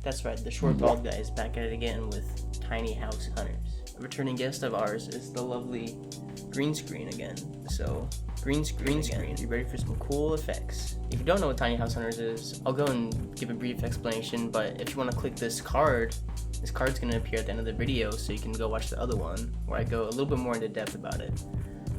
That's right, the short bald guy is back at it again with Tiny House Hunters. A returning guest of ours is the lovely Green Screen again. So, Green Screen, be ready for some cool effects. If you don't know what Tiny House Hunters is, I'll go and give a brief explanation, but if you want to click this card's going to appear at the end of the video, so you can go watch the other one, where I go a little bit more into depth about it.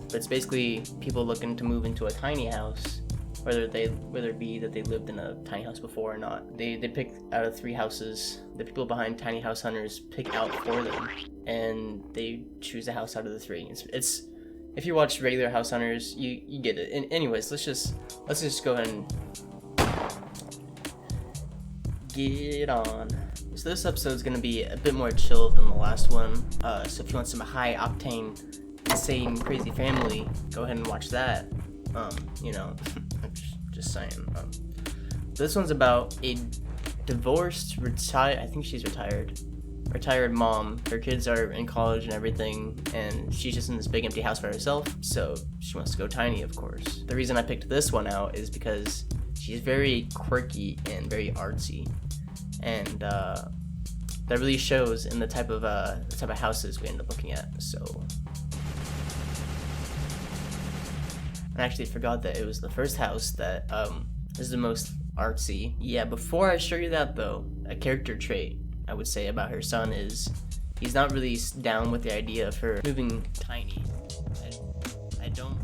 But it's basically people looking to move into a tiny house, whether it be that they lived in a tiny house before or not. They pick out of 3 houses. The people behind Tiny House Hunters pick out for them, and they choose a house out of the 3. It's if you watch regular House Hunters, you get it. And anyways, let's just go ahead and get on. So this episode is gonna be a bit more chill than the last one. So if you want some high octane, insane, crazy family, go ahead and watch that. You know, just saying. This one's about a divorced, I think she's retired mom. Her kids are in college and everything, and she's just in this big empty house by herself, so she wants to go tiny, of course. The reason I picked this one out is because she's very quirky and very artsy, and that really shows in the type of houses we end up looking at. So I actually forgot that it was the first house that is the most artsy. Yeah, before I show you that though, a character trait I would say about her son is he's not really down with the idea of her moving tiny. I don't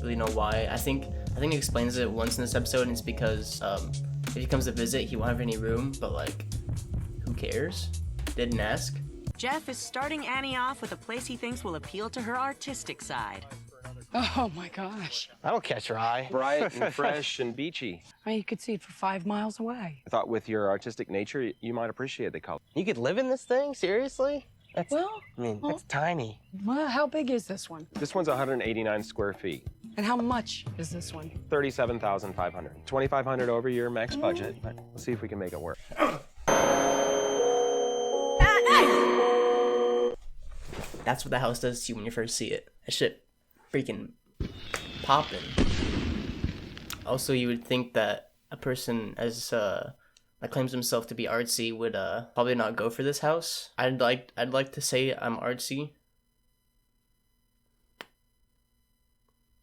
really know why. I think he explains it once in this episode, and it's because if he comes to visit, he won't have any room, but like, who cares? Didn't ask. Jeff is starting Annie off with a place he thinks will appeal to her artistic side. Oh my gosh. That'll catch your eye. Bright and fresh and beachy. I mean, you could see it for 5 miles away. I thought with your artistic nature, you might appreciate the color. You could live in this thing? Seriously? That's tiny. Well, how big is this one? This one's 189 square feet. And how much is this one? 37,500. 2,500 over your max budget, but we'll see if we can make it work. That's what the house does to you when you first see it. That shit freaking poppin'. Also, you would think that a person that claims himself to be artsy would probably not go for this house. I'd like to say I'm artsy,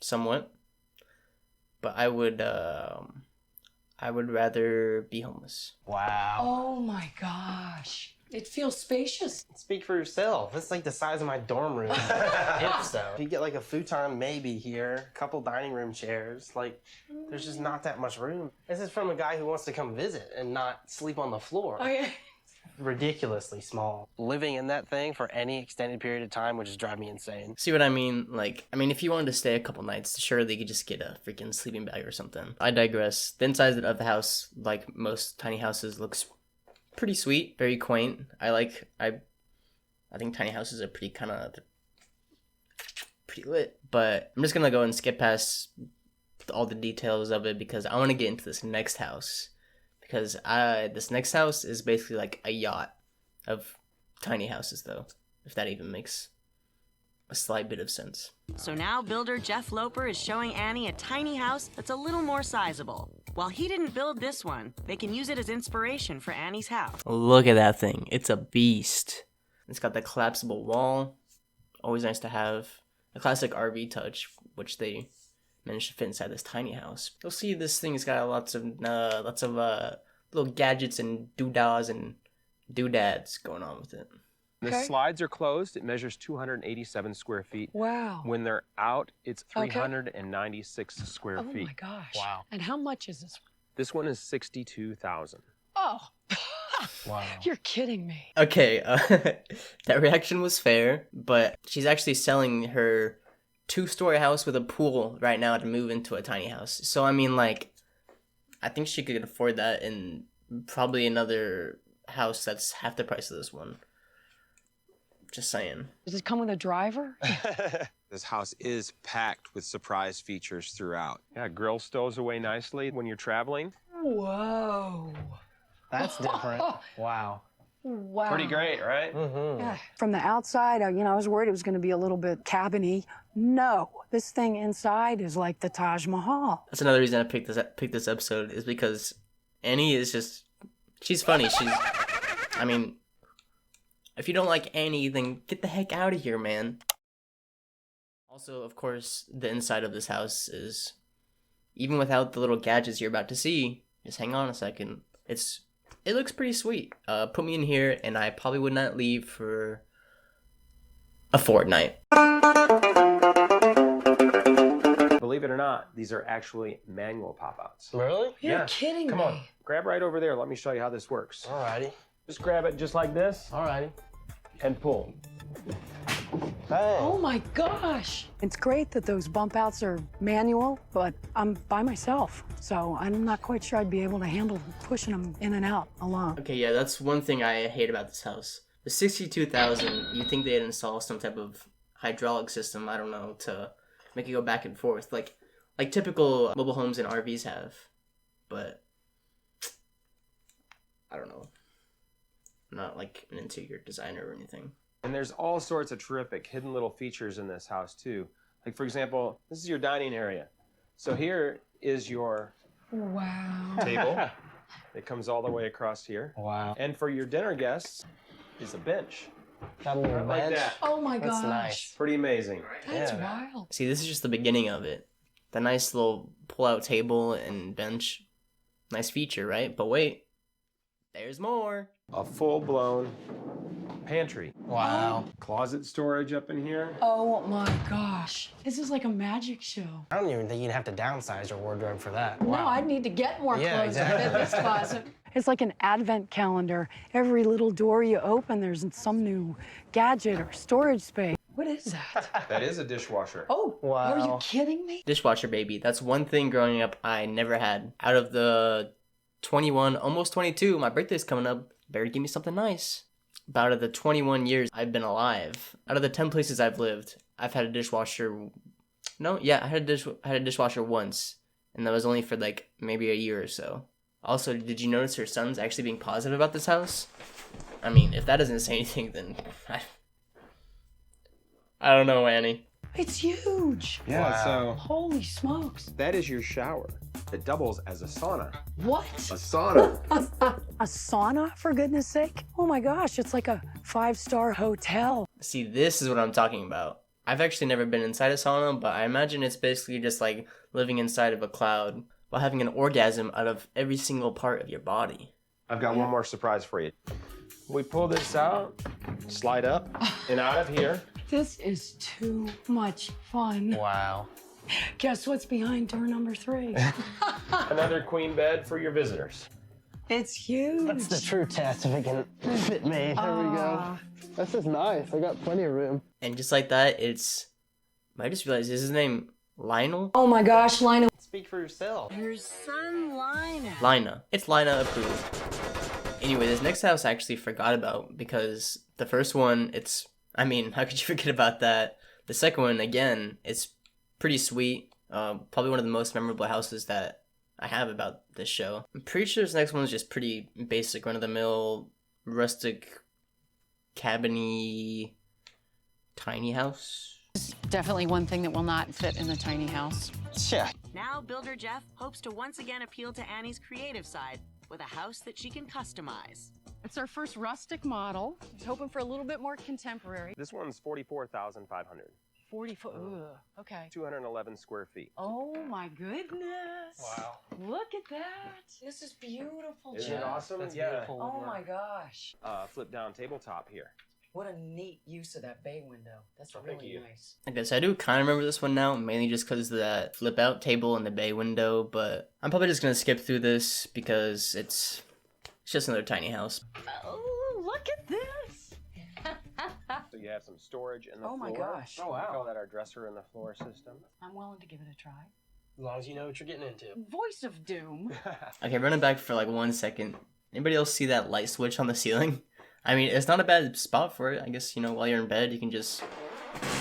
somewhat, but I would rather be homeless. Wow. Oh my gosh. It feels spacious. Speak for yourself. It's like the size of my dorm room. If so. You get like a futon maybe here, a couple dining room chairs. Like, there's just not that much room. This is from a guy who wants to come visit and not sleep on the floor. Oh, yeah. Ridiculously small. Living in that thing for any extended period of time would just drive me insane. See what I mean? Like, if you wanted to stay a couple nights, surely you could just get a freaking sleeping bag or something. I digress. The inside of the house, like most tiny houses, looks pretty sweet, very quaint. I think tiny houses are pretty lit, but I'm just gonna go and skip past all the details of it because I want to get into this next house, because this next house is basically like a yacht of tiny houses, though, if that even makes a slight bit of sense. So now builder Jeff Loper is showing Annie a tiny house that's a little more sizable. While he didn't build this one, they can use it as inspiration for Annie's house. Look at that thing. It's a beast. It's got the collapsible wall. Always nice to have. A classic RV touch, which they managed to fit inside this tiny house. You'll see this thing's got lots of little gadgets and doodads and doodads going on with it. The slides are closed. It measures 287 square feet. Wow. When they're out, it's 396 square feet. Oh my gosh. Wow. And how much is this one? This one is 62,000. Oh. Wow. You're kidding me. Okay, that reaction was fair, but she's actually selling her 2-story house with a pool right now to move into a tiny house. So, I think she could afford that in probably another house that's half the price of this one. Just saying. Does it come with a driver? This house is packed with surprise features throughout. Yeah, grill stows away nicely when you're traveling. Whoa. That's different. Wow. Wow. Pretty great, right? Yeah. From the outside, I was worried it was going to be a little bit cabiny. No, this thing inside is like the Taj Mahal. That's another reason I picked this episode is because Annie is she's funny. I mean, if you don't like Annie, then get the heck out of here, man. Also, of course, the inside of this house is, even without the little gadgets you're about to see, just hang on a second. It looks pretty sweet. Put me in here and I probably would not leave for a fortnight. Believe it or not, these are actually manual pop-outs. Really? You're Yeah. kidding Come me. on, grab right over there. Let me show you how this works. Alrighty. Just grab it just like this Alrighty. and pull. Bang. Oh my gosh. It's great that those bump outs are manual, but I'm by myself, so I'm not quite sure I'd be able to handle pushing them in and out alone. Okay, yeah, that's one thing I hate about this house. The 62,000, you'd think they'd install some type of hydraulic system, I don't know, to make it go back and forth, like typical mobile homes and RVs have. But I don't know. I'm not like an interior designer or anything. And there's all sorts of terrific hidden little features in this house too. Like for example, this is your dining area. So here is your Wow. table. It comes all the way across here. Wow. And for your dinner guests is a bench. Got a little Right like bench. that. Oh my That's gosh. nice. Pretty amazing. That's Yeah. wild. See, this is just the beginning of it. The nice little pull-out table and bench. Nice feature, right? But wait, there's more. A full-blown pantry. Wow. Closet storage up in here. Oh my gosh. This is like a magic show. I don't even think you'd have to downsize your wardrobe for that. No, I'd need to get more Yeah, clothes to fit exactly. this closet. It's like an advent calendar. Every little door you open, there's some new gadget or storage space. What is that? That is a dishwasher. Oh, are you Wow. kidding me? Dishwasher, baby. That's one thing growing up I never had. Out of the 21, almost 22, my birthday's coming up. Better give me something nice. But out of the 21 years I've been alive, out of the 10 places I've lived, I've had a dishwasher. No, yeah, I had a dishwasher once, and that was only for like maybe a year or so. Also, did you notice her son's actually being positive about this house? I mean, if that doesn't say anything, then I don't know, Annie. It's huge. Yeah, Wow. Holy smokes. so that is your shower. It doubles as a sauna. What? A sauna. A sauna, for goodness sake? Oh my gosh, it's like a 5-star hotel. See, this is what I'm talking about. I've actually never been inside a sauna, but I imagine it's basically just like living inside of a cloud while having an orgasm out of every single part of your body. I've got one more surprise for you. We pull this out, slide up, and out of here. This is too much fun. Wow. Guess what's behind door number 3? Another queen bed for your visitors. It's huge. That's the true test if it can fit me. There we go. This is nice. I got plenty of room. And just like that, I just realized, is his name Lionel? Oh my gosh, Lionel. Speak for yourself. Your son, Lina. Lina. It's Lina approved. Anyway, this next house I actually forgot about because the first one, how could you forget about that? The second one, again, it's pretty sweet. Probably one of the most memorable houses that I have about this show. I'm pretty sure this next one is just pretty basic, run-of-the-mill, rustic, cabiny, tiny house. Definitely one thing that will not fit in the tiny house. Yeah. Now, Builder Jeff hopes to once again appeal to Annie's creative side with a house that she can customize. It's our first rustic model. I was hoping for a little bit more contemporary. This one's 44,500. 40 foot. Ugh. Okay. 211 square feet. Oh my goodness. Wow. Look at that. This is beautiful, Isn't it Jeff. awesome? That's yeah. beautiful. Oh my gosh. Flip down tabletop here. What a neat use of that bay window. That's Oh, thank really you. nice. I guess I do kind of remember this one now, mainly just because of that flip-out table and the bay window, but I'm probably just going to skip through this because it's just another tiny house. Oh, look at this. So you have some storage in the Oh floor. my gosh. Oh, We wow. call that our dresser in the floor system. I'm willing to give it a try. As long as you know what you're getting into. Voice of Doom. Okay, running back for like 1 second. Anybody else see that light switch on the ceiling? I mean, it's not a bad spot for it. I guess, while you're in bed, you can just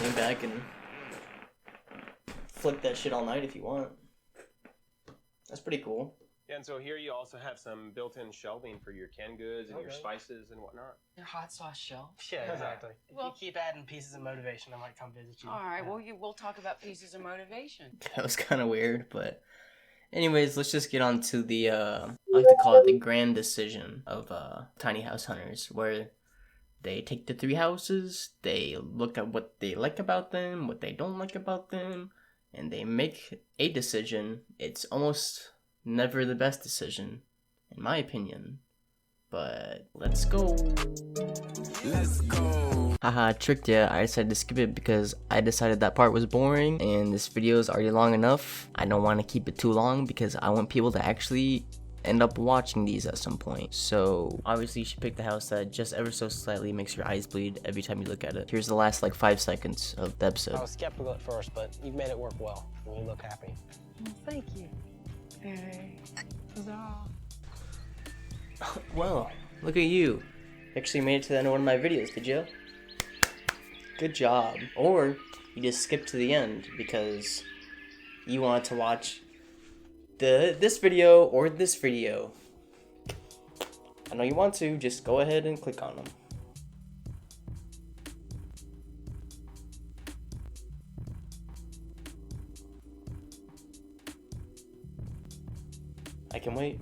lean back and flip that shit all night if you want. That's pretty cool. Yeah, and so here you also have some built-in shelving for your canned goods and your Okay. spices and whatnot. Your hot sauce shelf. Yeah, exactly. Well- if you keep adding pieces of motivation, I might come visit you. All right, well, we'll talk about pieces of motivation. That was kind of weird, but anyways, let's just get on to the I like to call it the grand decision of Tiny House Hunters, where they take the 3 houses, they look at what they like about them, what they don't like about them, and they make a decision. It's almost never the best decision, in my opinion. But let's go. Haha, tricked ya. I decided to skip it because I decided that part was boring and this video is already long enough. I don't want to keep it too long because I want people to actually end up watching these at some point. So obviously you should pick the house that just ever so slightly makes your eyes bleed every time you look at it. Here's the last like 5 seconds of the episode. I was skeptical at first, but you've made it work well. And you look happy. Well, thank you. Hey. Huzzah. Well, look at you. You actually made it to the end of one of my videos, did you? Good job. Or you just skipped to the end because you wanted to watch this video or this video. I know you want to, just go ahead and click on them. I can wait.